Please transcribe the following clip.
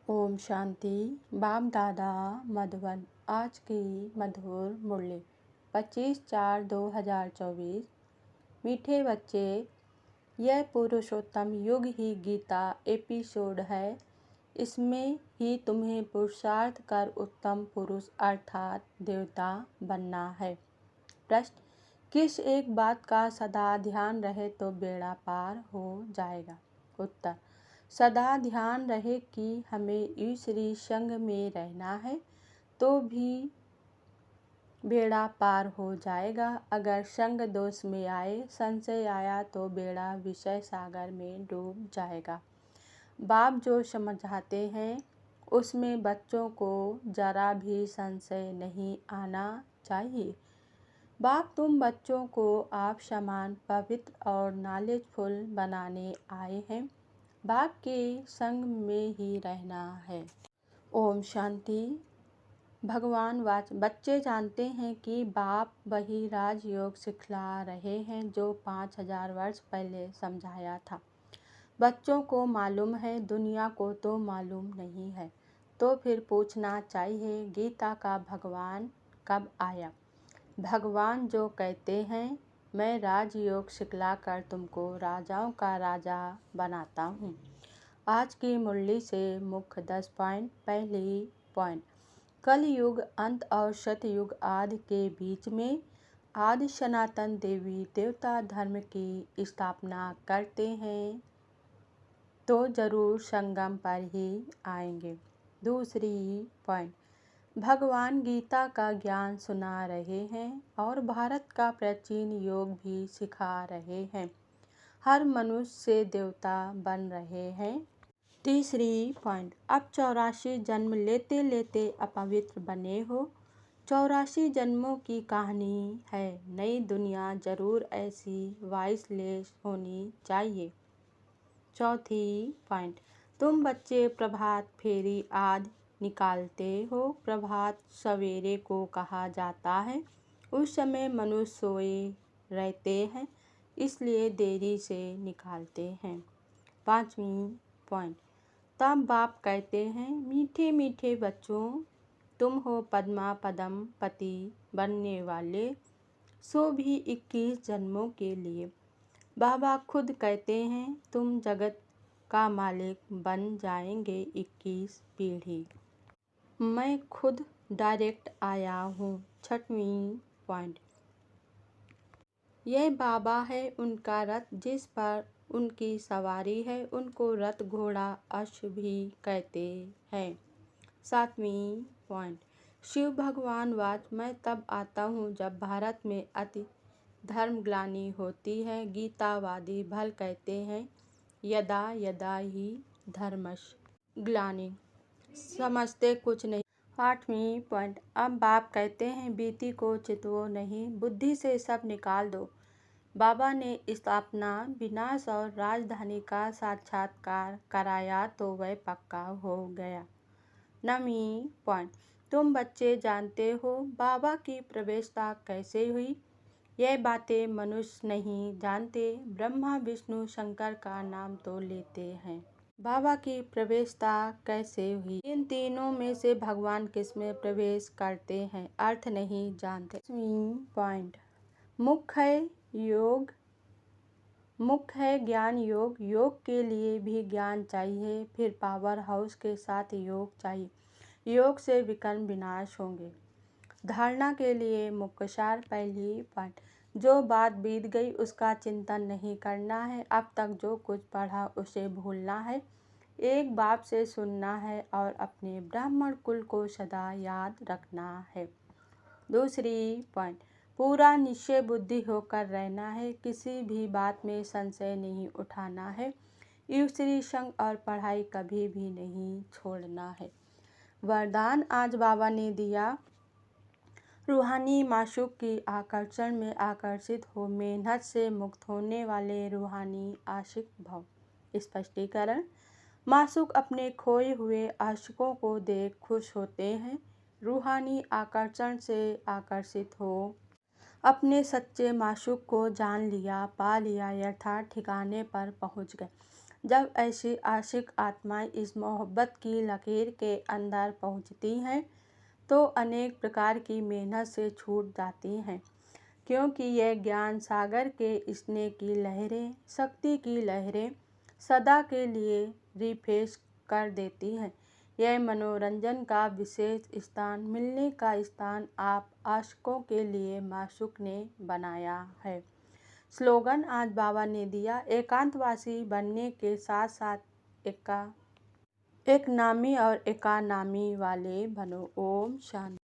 ओम शांति। बाप दादा मधुबन। आज की मधुर मुरली 25/4/2024। मीठे बच्चे, यह पुरुषोत्तम युग ही गीता एपिसोड है। इसमें ही तुम्हें पुरुषार्थ कर उत्तम पुरुष अर्थात देवता बनना है। प्रश्न: किस एक बात का सदा ध्यान रहे तो बेड़ा पार हो जाएगा? उत्तर: सदा ध्यान रहे कि हमें ईश्वरीय संग में रहना है तो भी बेड़ा पार हो जाएगा। अगर संग दोष में आए, संशय आया तो बेड़ा विषय सागर में डूब जाएगा। बाप जो समझाते हैं उसमें बच्चों को जरा भी संशय नहीं आना चाहिए। बाप तुम बच्चों को आप समान पवित्र और नॉलेजफुल बनाने आए हैं। बाप के संग में ही रहना है। ओम शांति। भगवान वाच: बच्चे जानते हैं कि बाप वही राजयोग सिखला रहे हैं जो 5000 वर्ष पहले समझाया था। बच्चों को मालूम है, दुनिया को तो मालूम नहीं है। तो फिर पूछना चाहिए, गीता का भगवान कब आया? भगवान जो कहते हैं, मैं राजयोग सिखलाकर तुमको राजाओं का राजा बनाता हूँ। आज की मुरली से मुख्य 10 पॉइंट। पहली पॉइंट: कलयुग अंत और सतयुग आदि के बीच में आदि सनातन देवी देवता धर्म की स्थापना करते हैं तो जरूर संगम पर ही आएंगे। दूसरी पॉइंट: भगवान गीता का ज्ञान सुना रहे हैं और भारत का प्राचीन योग भी सिखा रहे हैं। हर मनुष्य से देवता बन रहे हैं। तीसरी पॉइंट: अब 84 जन्म लेते लेते अपवित्र बने हो। 84 जन्मों की कहानी है। नई दुनिया जरूर ऐसी वॉइसलेस होनी चाहिए। चौथी पॉइंट: तुम बच्चे प्रभात फेरी आदि निकालते हो। प्रभात सवेरे को कहा जाता है। उस समय मनुष्य सोए रहते हैं, इसलिए देरी से निकालते हैं। पांचवी पॉइंट: तब बाप कहते हैं, मीठे मीठे बच्चों, तुम हो पद्मा पदम पति बनने वाले, सो भी 21 जन्मों के लिए। बाबा खुद कहते हैं, तुम जगत का मालिक बन जाएंगे 21 पीढ़ी। मैं खुद डायरेक्ट आया हूँ। छठवीं पॉइंट: यह बाबा है, उनका रथ जिस पर उनकी सवारी है, उनको रथ घोड़ा अश्व भी कहते हैं। सातवीं पॉइंट: शिव भगवान वाच: मैं तब आता हूँ जब भारत में अति धर्मग्लानि होती है। गीतावादी भल कहते हैं, यदा यदा ही धर्मस्य ग्लानि। समझते कुछ नहीं। आठवीं पॉइंट: अब बाप कहते हैं, बीती को चितवो नहीं, बुद्धि से सब निकाल दो। बाबा ने स्थापना, विनाश और राजधानी का साक्षात्कार कराया तो वह पक्का हो गया। नवीं पॉइंट: तुम बच्चे जानते हो बाबा की प्रवेशता कैसे हुई? यह बातें मनुष्य नहीं जानते। ब्रह्मा विष्णु शंकर का नाम तो लेते हैं। बाबा की प्रवेशता कैसे हुई? इन तीनों में से भगवान किसमें प्रवेश करते हैं? अर्थ नहीं जानते। 10वीं पॉइंट: मुख्य है योग, मुख्य है ज्ञान योग। योग के लिए भी ज्ञान चाहिए, फिर पावर हाउस के साथ योग चाहिए। योग से विकर्म विनाश होंगे। धारणा के लिए मुख्य सार। पहली पॉइंट: जो बात बीत गई उसका चिंतन नहीं करना है। अब तक जो कुछ पढ़ा उसे भूलना है। एक बाप से सुनना है और अपने ब्राह्मण कुल को सदा याद रखना है। दूसरी पॉइंट: पूरा निश्चय बुद्धि होकर रहना है। किसी भी बात में संशय नहीं उठाना है। ईश्वरीय संग और पढ़ाई कभी भी नहीं छोड़ना है। वरदान आज बाबा ने दिया, रूहानी माशूक की आकर्षण में आकर्षित हो, मेहनत से मुक्त होने वाले रूहानी आशिक भव। स्पष्टीकरण: माशूक अपने खोए हुए आशिकों को देख खुश होते हैं। रूहानी आकर्षण से आकर्षित हो, अपने सच्चे माशूक को जान लिया, पा लिया, यथार्थ ठिकाने पर पहुंच गए। जब ऐसी आशिक आत्माएं इस मोहब्बत की लकीर के अंदर पहुंचती हैं तो अनेक प्रकार की मेहनत से छूट जाती हैं, क्योंकि यह ज्ञान सागर के स्नेह की लहरें, शक्ति की लहरें सदा के लिए रिफ्रेश कर देती हैं। यह मनोरंजन का विशेष स्थान, मिलने का स्थान आप आशिकों के लिए माशूक ने बनाया है। स्लोगन आज बाबा ने दिया, एकांतवासी बनने के साथ साथ एक नामी और एकानामी वाले बनो। ओम शांति।